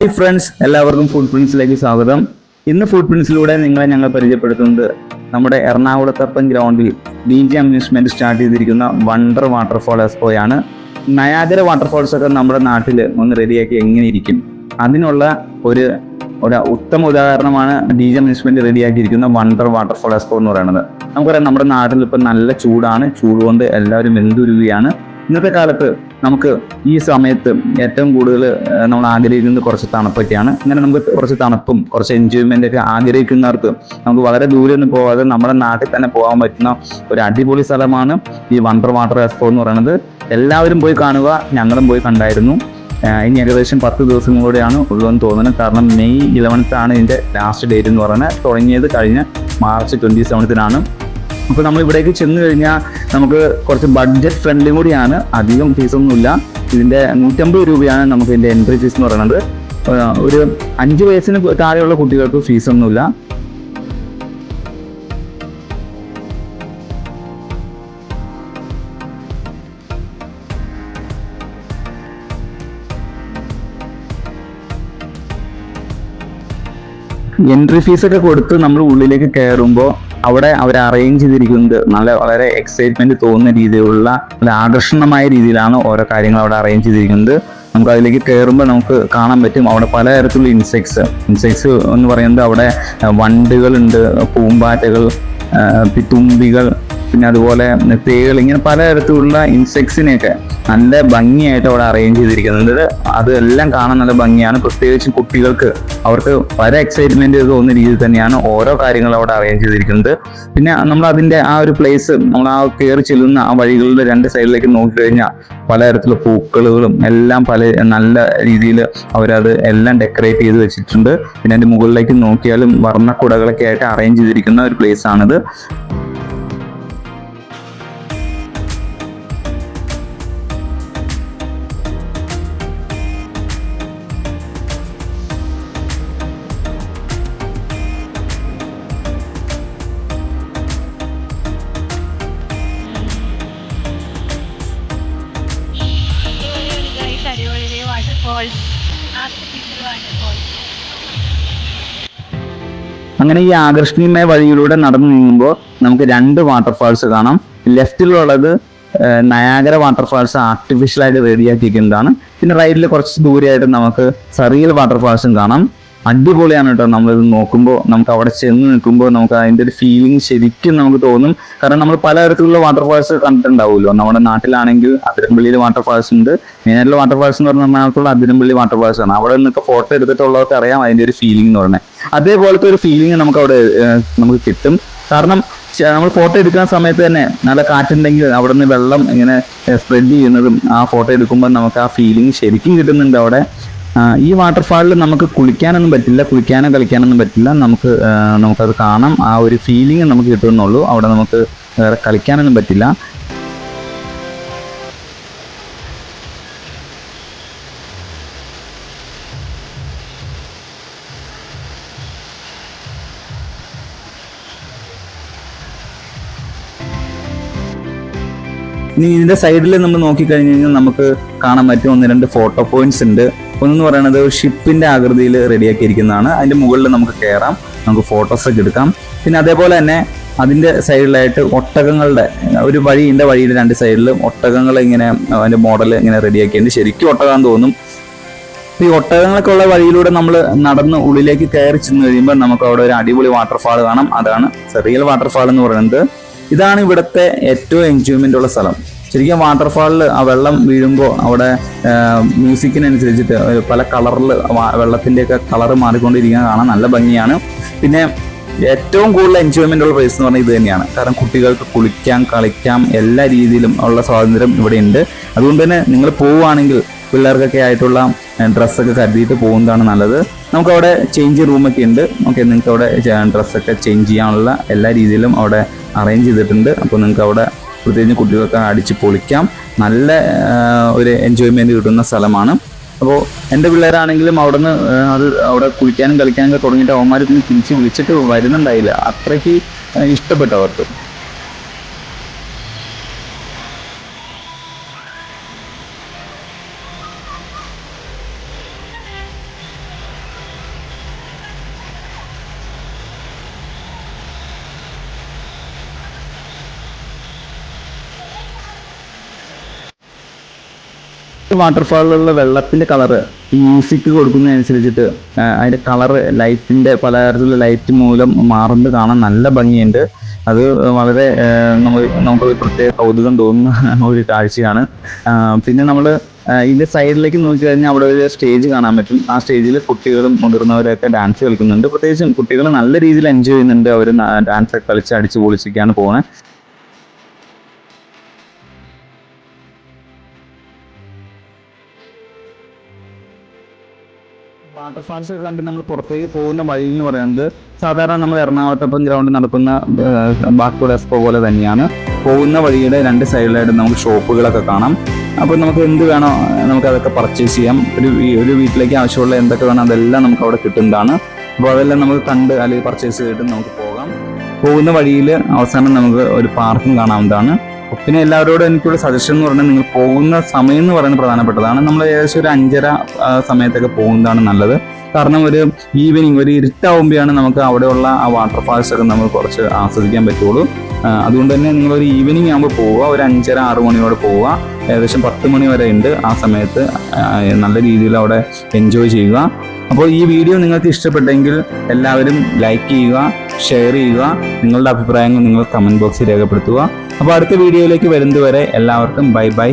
Friends, എല്ലാവർക്കും food പ്രിൻസിലേക്ക് സ്വാഗതം. ഇന്ന് ഫുഡ് പ്രിൻസിലൂടെ നിങ്ങളെ ഞങ്ങൾ പരിചയപ്പെടുത്തുന്നത് നമ്മുടെ എറണാകുളത്തപ്പൻ ഗ്രൗണ്ടിൽ DJ അമ്യൂസ്മെന്റ് സ്റ്റാർട്ട് ചെയ്തിരിക്കുന്ന വണ്ടർ വാട്ടർഫോൾ എക്സ്പോയാണ്. നയാഗര വാട്ടർഫോൾസ് ഒക്കെ നമ്മുടെ നാട്ടിൽ ഒന്ന് റെഡിയാക്കി എങ്ങനെ ഇരിക്കും, അതിനുള്ള ഒരു ഉത്തമ ഉദാഹരണമാണ് DJ അമ്യൂസ്മെന്റ് റെഡിയാക്കിയിരിക്കുന്ന വണ്ടർ വാട്ടർഫോൾ എക്സ്പോ എന്ന് പറയുന്നത്. നമുക്കറിയാം, നമ്മുടെ നാട്ടിൽ ഇപ്പം നല്ല ചൂടാണ്. ചൂട് കൊണ്ട് എല്ലാവരും വെന്തുരുകയാണ്. ഇന്നത്തെ കാലത്ത് നമുക്ക് ഈ സമയത്ത് ഏറ്റവും കൂടുതൽ നമ്മൾ ആഗ്രഹിക്കുന്നത് കുറച്ച് തണുപ്പൊക്കെയാണ്. അങ്ങനെ നമുക്ക് കുറച്ച് തണുപ്പും കുറച്ച് എൻജോയ്മെന്റ് ഒക്കെ ആഗ്രഹിക്കുന്നവർക്ക് നമുക്ക് വളരെ ദൂരെ ഒന്നും പോകാതെ നമ്മുടെ നാട്ടിൽ തന്നെ പോകാൻ പറ്റുന്ന ഒരു അടിപൊളി സ്ഥലമാണ് ഈ വണ്ടർ വാട്ടർ എക്സ്പോ എന്ന് പറയുന്നത്. എല്ലാവരും പോയി കാണുക. ഞങ്ങളും പോയി കണ്ടായിരുന്നു. ഇനി ഏകദേശം 10 ദിവസങ്ങളോടെയാണ് ഉള്ളതെന്ന് തോന്നുന്നത്. കാരണം May 11th ആണ് ഇതിൻ്റെ ലാസ്റ്റ് ഡേറ്റ് എന്ന് പറയുന്നത്. തുടങ്ങിയത് കഴിഞ്ഞ March 27th. അപ്പോൾ നമ്മൾ ഇവിടേക്ക് ചെന്ന് കഴിഞ്ഞാൽ നമുക്ക് കുറച്ച് ബഡ്ജറ്റ് ഫ്രണ്ട്ലി കൂടിയാണ്. അധികം ഫീസൊന്നുമില്ല. ഇതിൻ്റെ 150 രൂപയാണ് നമുക്ക് ഇതിൻ്റെ എൻട്രി ഫീസ് എന്ന് പറയുന്നത്. ഒരു 5 വയസ്സിന് താഴെയുള്ള കുട്ടികൾക്ക് ഫീസൊന്നുമില്ല. എൻട്രി ഫീസൊക്കെ കൊടുത്ത് നമ്മൾ ഉള്ളിലേക്ക് കയറുമ്പോൾ അവിടെ അവർ അറേഞ്ച് ചെയ്തിരിക്കുന്നത് വളരെ എക്സൈറ്റ്മെന്റ് തോന്നുന്ന രീതിയിലുള്ള ആകർഷണമായ രീതിയിലാണ് ഓരോ കാര്യങ്ങൾ അവിടെ അറേഞ്ച് ചെയ്തിരിക്കുന്നത്. നമുക്ക് അതിലേക്ക് കയറുമ്പോൾ നമുക്ക് കാണാൻ പറ്റും അവിടെ പലതരത്തിലുള്ള ഇൻസെക്ട്സ് എന്ന് പറയുന്നത് അവിടെ വണ്ടുകളുണ്ട്, പൂമ്പാറ്റകൾ, തുമ്പികൾ, പിന്നെ അതുപോലെ തേകൾ, ഇങ്ങനെ പലതരത്തിലുള്ള ഇൻസെക്ട്സിനെയൊക്കെ നല്ല ഭംഗിയായിട്ട് അവിടെ അറേഞ്ച് ചെയ്തിരിക്കുന്നുണ്ട്. അതെല്ലാം കാണാൻ നല്ല ഭംഗിയാണ്. പ്രത്യേകിച്ച് കുട്ടികൾക്ക് അവർക്ക് വളരെ എക്സൈറ്റ്മെന്റ് തോന്നുന്ന രീതിയിൽ തന്നെയാണ് ഓരോ കാര്യങ്ങളും അവിടെ അറേഞ്ച് ചെയ്തിരിക്കുന്നത്. പിന്നെ നമ്മൾ അതിൻ്റെ ആ ഒരു പ്ലേസ്, നമ്മൾ ആ കയറി ചെല്ലുന്ന ആ വഴികളുടെ 2 സൈഡിലേക്ക് നോക്കിക്കഴിഞ്ഞാൽ പലതരത്തിലുള്ള പൂക്കളുകളും എല്ലാം നല്ല രീതിയിൽ അവരത് എല്ലാം ഡെക്കറേറ്റ് ചെയ്ത് വെച്ചിട്ടുണ്ട്. പിന്നെ അതിൻ്റെ മുകളിലേക്ക് നോക്കിയാലും വർണ്ണക്കുടകളൊക്കെ ആയിട്ട് അറേഞ്ച് ചെയ്തിരിക്കുന്ന ഒരു പ്ലേസ് ആണിത്. അങ്ങനെ ഈ ആകർഷണീയമായ വഴിയിലൂടെ നടന്നു നീങ്ങുമ്പോൾ നമുക്ക് 2 വാട്ടർഫാൾസ് കാണാം. ലെഫ്റ്റിലുള്ളത് നയാഗര വാട്ടർഫാൾസ് ആർട്ടിഫിഷ്യലായിട്ട് റെഡിയാക്കിയിരിക്കുന്നതാണ്. പിന്നെ റൈറ്റിൽ കുറച്ച് ദൂരെയായിട്ട് നമുക്ക് സറിയൽ വാട്ടർഫാൾസും കാണാം. അടിപൊളിയാണ് കേട്ടോ. നമ്മളിത് നോക്കുമ്പോൾ, നമുക്ക് അവിടെ ചെന്ന് നിൽക്കുമ്പോൾ നമുക്ക് അതിൻ്റെ ഒരു ഫീലിംഗ് ശരിക്കും നമുക്ക് തോന്നും. കാരണം നമ്മൾ പലതരത്തിലുള്ള വാട്ടർഫാൾസ് കണ്ടിട്ടുണ്ടാവുമല്ലോ. നമ്മുടെ നാട്ടിലാണെങ്കിൽ അതിരമ്പള്ളിയിൽ വാട്ടർഫാൾസ് ഉണ്ട്. മെയിനായിട്ടുള്ള വാട്ടർഫാൾസ് എന്ന് പറഞ്ഞാൽ എറണാകുളത്തുള്ള അതിരമ്പള്ളി വാട്ടർഫാൾസ് ആണ്. അവിടെ നിന്നൊക്കെ ഫോട്ടോ എടുത്തിട്ടുള്ളവർക്ക് അറിയാം അതിൻ്റെ ഒരു ഫീലിംഗ് എന്ന് പറഞ്ഞാൽ. അതേപോലത്തെ ഒരു ഫീലിംഗ് നമുക്ക് കിട്ടും. കാരണം നമ്മൾ ഫോട്ടോ എടുക്കുന്ന സമയത്ത് തന്നെ നല്ല കാറ്റുണ്ടെങ്കിൽ അവിടെ നിന്ന് വെള്ളം ഇങ്ങനെ സ്പ്രെഡ് ചെയ്യുന്നതും ആ ഫോട്ടോ എടുക്കുമ്പോൾ നമുക്ക് ആ ഫീലിംഗ് ശരിക്കും കിട്ടുന്നുണ്ട് അവിടെ. ഈ വാട്ടർഫാളിൽ നമുക്ക് കുളിക്കാനൊന്നും പറ്റില്ല, കുളിക്കാനോ കളിക്കാനൊന്നും പറ്റില്ല. നമുക്കത് കാണാം. ആ ഒരു ഫീലിംഗ് നമുക്ക് കിട്ടുന്നുള്ളൂ. അവിടെ നമുക്ക് വേറെ കളിക്കാനൊന്നും പറ്റില്ല. ഇനി ഇതിന്റെ സൈഡിൽ നമ്മൾ നോക്കിക്കഴിഞ്ഞ് കഴിഞ്ഞാൽ നമുക്ക് കാണാൻ പറ്റും 1-2 ഫോട്ടോ പോയിന്റ്സ് ഉണ്ട്. ഒന്നെന്ന് പറയുന്നത് ഒരു ഷിപ്പിന്റെ ആകൃതിയിൽ റെഡിയാക്കിയിരിക്കുന്നതാണ്. അതിന്റെ മുകളിൽ നമുക്ക് കയറാം, നമുക്ക് ഫോട്ടോസൊക്കെ എടുക്കാം. പിന്നെ അതേപോലെ തന്നെ അതിന്റെ സൈഡിലായിട്ട് ഒട്ടകങ്ങളുടെ ഒരു വഴിയുടെ 2 സൈഡിലും ഒട്ടകങ്ങൾ ഇങ്ങനെ അതിന്റെ മോഡൽ ഇങ്ങനെ റെഡിയാക്കിയിട്ടുണ്ട്. ശരിക്കും ഒട്ടകം തോന്നും. ഈ ഒട്ടകങ്ങളൊക്കെ ഉള്ള വഴിയിലൂടെ നമ്മൾ നടന്ന് ഉള്ളിലേക്ക് കയറി ചെന്ന് കഴിയുമ്പോൾ നമുക്ക് അവിടെ ഒരു അടിപൊളി വാട്ടർഫാൾ കാണാം. അതാണ് റിയൽ വാട്ടർഫാൾ എന്ന് പറയുന്നത്. ഇതാണ് ഇവിടുത്തെ ഏറ്റവും എൻജോയ്മെന്റ് ഉള്ള സ്ഥലം. ശരിക്കും വാട്ടർഫാളിൽ ആ വെള്ളം വീഴുമ്പോൾ അവിടെ മ്യൂസിക്കിനനുസരിച്ചിട്ട് പല കളറിൽ വെള്ളത്തിൻ്റെയൊക്കെ കളറ് മാറിക്കൊണ്ടിരിക്കാൻ കാണാൻ നല്ല ഭംഗിയാണ്. പിന്നെ ഏറ്റവും കൂടുതൽ എൻജോയ്മെന്റ് ഉള്ള പ്ലേസ് എന്ന് പറഞ്ഞാൽ ഇത് തന്നെയാണ്. കാരണം കുട്ടികൾക്ക് കുളിക്കാം, കളിക്കാം, എല്ലാ രീതിയിലും ഉള്ള സ്വാതന്ത്ര്യം ഇവിടെ ഉണ്ട്. അതുകൊണ്ട് തന്നെ നിങ്ങൾ പോവുകയാണെങ്കിൽ പിള്ളേർക്കൊക്കെ ആയിട്ടുള്ള ഡ്രസ്സൊക്കെ കരുതിയിട്ട് പോകുന്നതാണ് നല്ലത്. നമുക്കവിടെ ചേഞ്ച് റൂമൊക്കെ ഉണ്ട്. ഓക്കെ, നിങ്ങൾക്ക് അവിടെ ഡ്രസ്സൊക്കെ ചേഞ്ച് ചെയ്യാനുള്ള എല്ലാ രീതിയിലും അവിടെ അറേഞ്ച് ചെയ്തിട്ടുണ്ട്. അപ്പോൾ നിങ്ങൾക്ക് അവിടെ പ്രത്യേകിച്ച് കുട്ടികൾക്ക് അടിച്ച് പൊളിക്കാം. നല്ല ഒരു എൻജോയ്മെൻറ്റ് കിട്ടുന്ന സ്ഥലമാണ്. അപ്പോൾ എൻ്റെ പിള്ളേരാണെങ്കിലും അവിടെ കുളിക്കാനും കളിക്കാനും ഒക്കെ തുടങ്ങിയിട്ട് അവന്മാർ തിരിച്ച് വിളിച്ചിട്ട് വരുന്നുണ്ടായില്ല. അത്രയ്ക്ക് ഇഷ്ടപ്പെട്ടു അവർക്ക്. വാട്ടർഫാളിലുള്ള വെള്ളത്തിന്റെ കളറ് ഈ മ്യൂസിക് കൊടുക്കുന്നതനുസരിച്ചിട്ട് അതിന്റെ കളറ് ലൈറ്റിന്റെ പലതരത്തിലുള്ള ലൈറ്റ് മൂലം മാറുന്നത് കാണാൻ നല്ല ഭംഗിയുണ്ട്. അത് വളരെ നമുക്ക് പ്രത്യേക കൗതുകം തോന്നുന്ന ഒരു കാഴ്ചയാണ്. പിന്നെ നമ്മൾ ഇതിന്റെ സൈഡിലേക്ക് നോക്കി കഴിഞ്ഞാൽ അവിടെ ഒരു സ്റ്റേജ് കാണാൻ പറ്റും. ആ സ്റ്റേജിൽ കുട്ടികളും മുതിർന്നവരൊക്കെ ഡാൻസ് കളിക്കുന്നുണ്ട്. പ്രത്യേകിച്ചും കുട്ടികൾ നല്ല രീതിയിൽ എൻജോയ് ചെയ്യുന്നുണ്ട്. അവർ ഡാൻസ് ഒക്കെ കളിച്ച് അടിച്ച് പൊളിച്ചൊക്കെയാണ് പോകുന്നത്. വാട്ടർഫാൾസ് ഒക്കെ കണ്ട് നമ്മൾ പുറത്തേക്ക് പോകുന്ന വഴി എന്ന് പറയുന്നത് സാധാരണ നമ്മൾ എറണാകുളത്തപ്പം ഗ്രൗണ്ടിൽ നടക്കുന്ന ബാക്കിയുള്ള എക്സ്പോ പോലെ തന്നെയാണ്. പോകുന്ന വഴിയുടെ രണ്ട് സൈഡിലായിട്ട് നമുക്ക് ഷോപ്പുകളൊക്കെ കാണാം. അപ്പോൾ നമുക്ക് എന്ത് വേണോ നമുക്കതൊക്കെ പർച്ചേസ് ചെയ്യാം. ഒരു വീട്ടിലേക്ക് ആവശ്യമുള്ള എന്തൊക്കെ വേണോ അതെല്ലാം നമുക്ക് അവിടെ കിട്ടുന്നതാണ്. അപ്പോൾ അതെല്ലാം നമുക്ക് കണ്ട് അല്ലെങ്കിൽ പർച്ചേസ് ചെയ്തിട്ട് നമുക്ക് പോകാം. പോകുന്ന വഴിയിൽ അവസാനം നമുക്ക് ഒരു പാർക്കും കാണാവുന്നതാണ്. പിന്നെ എല്ലാവരോടും എനിക്കുള്ള സജഷൻ എന്ന് പറഞ്ഞാൽ നിങ്ങൾ പോകുന്ന സമയം എന്ന് പറയുന്നത് പ്രധാനപ്പെട്ടതാണ്. നമ്മൾ ഏകദേശം ഒരു 5:30 സമയത്തൊക്കെ പോകുന്നതാണ് നല്ലത്. കാരണം ഒരു ഈവനിങ് ഒരു ഇരുട്ടാവുമ്പോഴാണ് നമുക്ക് അവിടെയുള്ള ആ വാട്ടർഫാൾസ് ഒക്കെ നമുക്ക് കുറച്ച് ആസ്വദിക്കാൻ പറ്റുള്ളൂ. അതുകൊണ്ട് തന്നെ നിങ്ങളൊരു ഈവനിങ് ആകുമ്പോൾ പോവുക, ഒരു 5:30-6 മണിയോടെ പോവുക. ഏകദേശം 10 മണി വരെ ഉണ്ട്. ആ സമയത്ത് നല്ല രീതിയിൽ അവിടെ എൻജോയ് ചെയ്യുക. അപ്പോൾ ഈ വീഡിയോ നിങ്ങൾക്ക് ഇഷ്ടപ്പെട്ടെങ്കിൽ എല്ലാവരും ലൈക്ക് ചെയ്യുക, ഷെയർ ചെയ്യുക. നിങ്ങളുടെ അഭിപ്രായങ്ങൾ നിങ്ങൾ കമൻറ്റ് ബോക്സിൽ രേഖപ്പെടുത്തുക. അപ്പോൾ അടുത്ത വീഡിയോയിലേക്ക് വരുന്നതുവരെ എല്ലാവർക്കും ബൈ ബൈ.